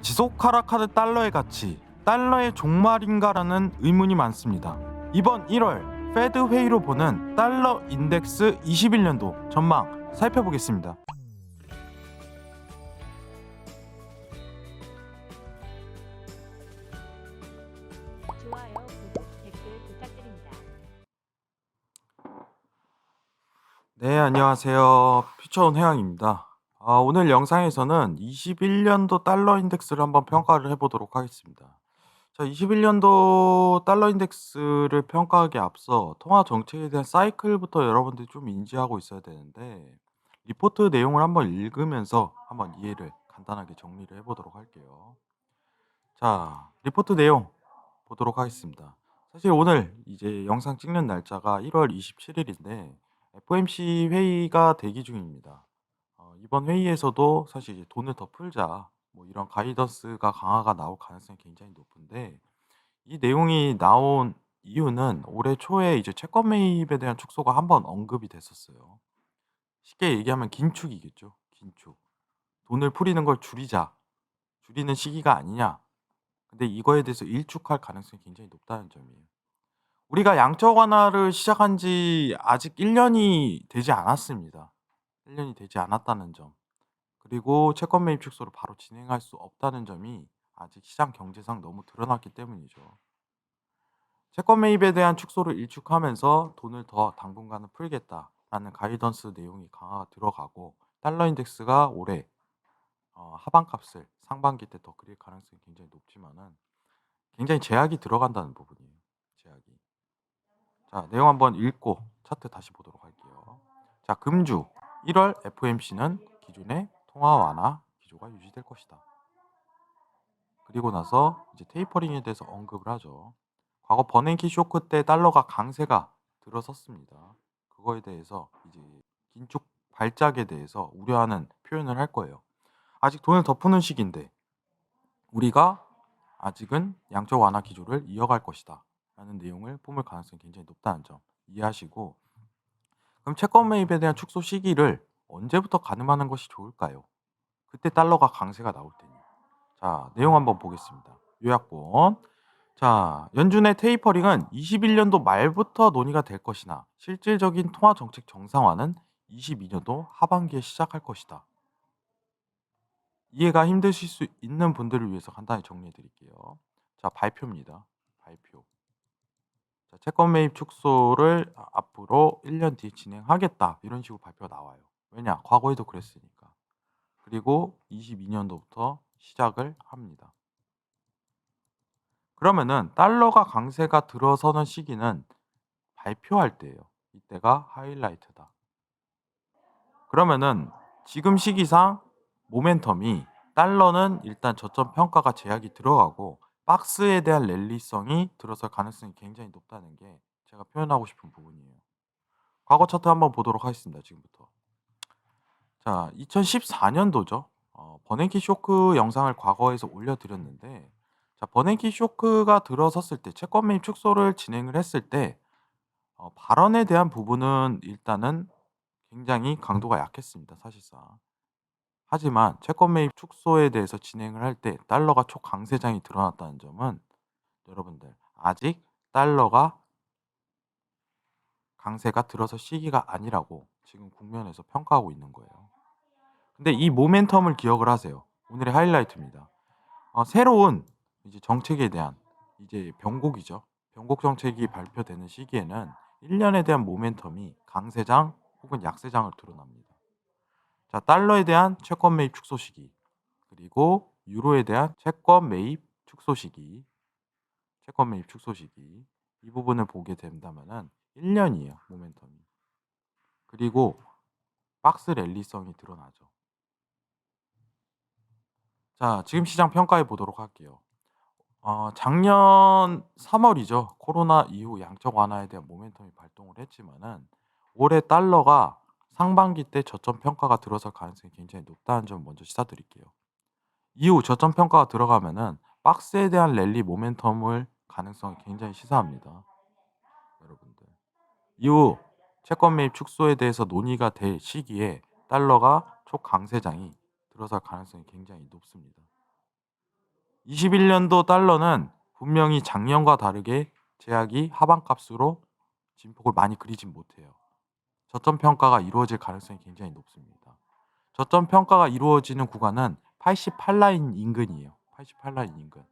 지속 하락하는 달러의 가치, 달러의 종말인가라는 의문이 많습니다. 이번 1월 페드 회의로 보는 달러 인덱스 21년도 전망 살펴보겠습니다. 좋아요, 구독, 댓글 부탁드립니다. 네, 안녕하세요. 퓨처온 해양입니다. 오늘 영상에서는 21년도 달러 인덱스를 한번 평가를 해보도록 하겠습니다. 자, 21년도 달러 인덱스를 평가하기에 앞서 통화 정책에 대한 사이클부터 여러분들이 좀 인지하고 있어야 되는데, 리포트 내용을 한번 읽으면서 한번 이해를 간단하게 정리를 해보도록 할게요. 자, 리포트 내용 보도록 하겠습니다. 사실 오늘 이제 영상 찍는 날짜가 1월 27일인데 FOMC 회의가 대기 중입니다. 이번 회의에서도 사실 이제 돈을 더 풀자 뭐 이런 가이던스가 강화가 나올 가능성이 굉장히 높은데, 이 내용이 나온 이유는 올해 초에 이제 채권 매입에 대한 축소가 한번 언급이 됐었어요. 쉽게 얘기하면 긴축이겠죠. 긴축. 돈을 풀이는 걸 줄이자. 줄이는 시기가 아니냐. 근데 이거에 대해서 일축할 가능성이 굉장히 높다는 점이에요. 우리가 양적 완화를 시작한 지 아직 1 년이 되지 않았습니다. 1 년이 되지 않았다는 점. 그리고 채권 매입 축소를 바로 진행할 수 없다는 점이 아직 시장 경제상 너무 드러났기 때문이죠. 채권 매입에 대한 축소를 일축하면서 돈을 더 당분간은 풀겠다라는 가이던스 내용이 강화가 들어가고, 달러 인덱스가 올해 하반값을 상반기 때 더 그릴 가능성이 굉장히 높지만은 굉장히 제약이 들어간다는 부분이에요. 제약이. 자, 내용 한번 읽고 차트 다시 보도록 할게요. 자, 금주 1월 FOMC는 기존의 통화 완화 기조가 유지될 것이다. 그리고 나서 이제 테이퍼링에 대해서 언급을 하죠. 과거 버냉키 쇼크 때 달러가 강세가 들어섰습니다. 그거에 대해서 이제 긴축 발작에 대해서 우려하는 표현을 할 거예요. 아직 돈을 더 푸는 시기인데 우리가 아직은 양적 완화 기조를 이어갈 것이다 라는 내용을 뿜을 가능성이 굉장히 높다는 점 이해하시고, 그럼 채권 매입에 대한 축소 시기를 언제부터 가늠하는 것이 좋을까요? 그때 달러가 강세가 나올 때니. 자, 내용 한번 보겠습니다. 요약본. 자, 연준의 테이퍼링은 21년도 말부터 논의가 될 것이나 실질적인 통화 정책 정상화는 22년도 하반기에 시작할 것이다. 이해가 힘드실 수 있는 분들을 위해서 간단히 정리해 드릴게요. 자, 발표입니다. 발표. 자, 채권 매입 축소를 앞으로 1년 뒤에 진행하겠다. 이런 식으로 발표가 나와요. 왜냐? 과거에도 그랬으니까. 그리고 22년도부터 시작을 합니다. 그러면은 달러가 강세가 들어서는 시기는 발표할 때예요. 이때가 하이라이트다. 그러면은 지금 시기상 모멘텀이, 달러는 일단 저점 평가가 제약이 들어가고 박스에 대한 랠리성이 들어설 가능성이 굉장히 높다는 게 제가 표현하고 싶은 부분이에요. 과거 차트 한번 보도록 하겠습니다. 지금부터. 자, 2014년도죠. 버냉키 쇼크 영상을 과거에서 올려드렸는데, 자, 버냉키 쇼크가 들어섰을 때 채권 매입 축소를 진행을 했을 때 발언에 대한 부분은 일단은 굉장히 강도가 약했습니다. 사실상. 하지만 채권 매입 축소에 대해서 진행을 할 때 달러가 초강세장이 드러났다는 점은, 여러분들 아직 달러가 강세가 들어설 시기가 아니라고 지금 국면에서 평가하고 있는 거예요. 근데 이 모멘텀을 기억을 하세요. 오늘의 하이라이트입니다. 새로운 이제 정책에 대한 이제 변곡이죠. 변곡 정책이 발표되는 시기에는 1 년에 대한 모멘텀이 강세장 혹은 약세장을 드러납니다. 자, 달러에 대한 채권 매입 축소 시기, 그리고 유로에 대한 채권 매입 축소 시기, 채권 매입 축소 시기, 이 부분을 보게 된다면은 1 년이에요, 모멘텀이. 그리고 박스 랠리성이 드러나죠. 자, 지금 시장 평가해 보도록 할게요. 작년 3 월이죠. 코로나 이후 양적 완화에 대한 모멘텀이 발동을 했지만은 올해 달러가 상반기 때 저점 평가가 들어설 가능성이 굉장히 높다는 점 먼저 시사드릴게요. 이후 저점 평가가 들어가면은 박스에 대한 랠리 모멘텀을 가능성이 굉장히 시사합니다, 여러분들. 이후 채권 매입 축소에 대해서 논의가 될 시기에 달러가 초강세장이 들어설 가능성이 굉장히 높습니다. 21년도 달러는 분명히 작년과 다르게 제약이 하방값으로 진폭을 많이 그리진 못해요. 저점 평가가 이루어질 가능성이 굉장히 높습니다. 저점 평가가 이루어지는 구간은 88라인 인근이에요. 88라인 인근.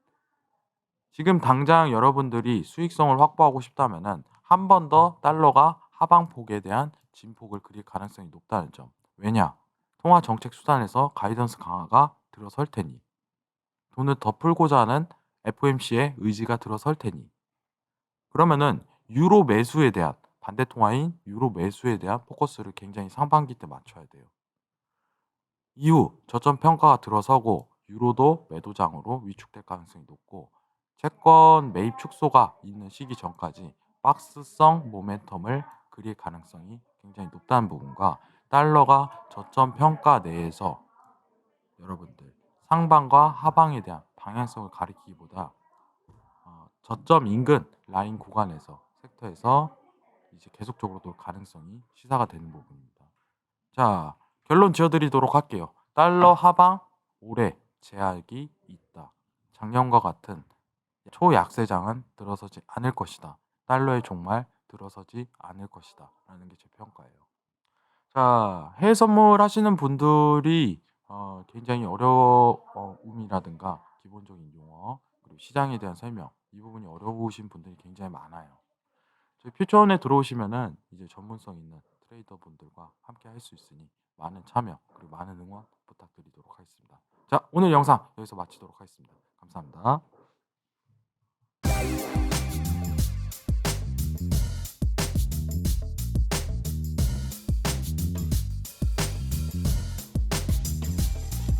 지금 당장 여러분들이 수익성을 확보하고 싶다면은 한 번 더 달러가 하방폭에 대한 진폭을 그릴 가능성이 높다는 점. 왜냐? 통화 정책 수단에서 가이던스 강화가 들어설 테니. 돈을 더 풀고자 하는 FOMC의 의지가 들어설 테니. 그러면은 유로 매수에 대한 반대 통화인 유로 매수에 대한 포커스를 굉장히 상반기 때 맞춰야 돼요. 이후 저점 평가가 들어서고 유로도 매도장으로 위축될 가능성이 높고 채권 매입 축소가 있는 시기 전까지 박스성 모멘텀을 그릴 가능성이 굉장히 높다는 부분과 달러가 저점 평가 내에서 여러분들 상방과 하방에 대한 방향성을 가리키기보다 저점 인근 라인 구간에서 섹터에서 이제 계속적으로 또 가능성이 시사가 되는 부분입니다. 자, 결론 지어드리도록 할게요. 달러 하방 올해 제약이 있다. 작년과 같은 초약세장은 들어서지 않을 것이다. 달러의 종말 들어서지 않을 것이다. 라는 게 제 평가예요. 자, 해외 선물 하시는 분들이 굉장히 어려움이라든가 기본적인 용어 그리고 시장에 대한 설명 이 부분이 어려우신 분들이 굉장히 많아요. 저희 퓨처원에 들어오시면은 이제 전문성 있는 트레이더 분들과 함께 할 수 있으니 많은 참여 그리고 많은 응원 부탁드리도록 하겠습니다. 자, 오늘 영상 여기서 마치도록 하겠습니다. 감사합니다.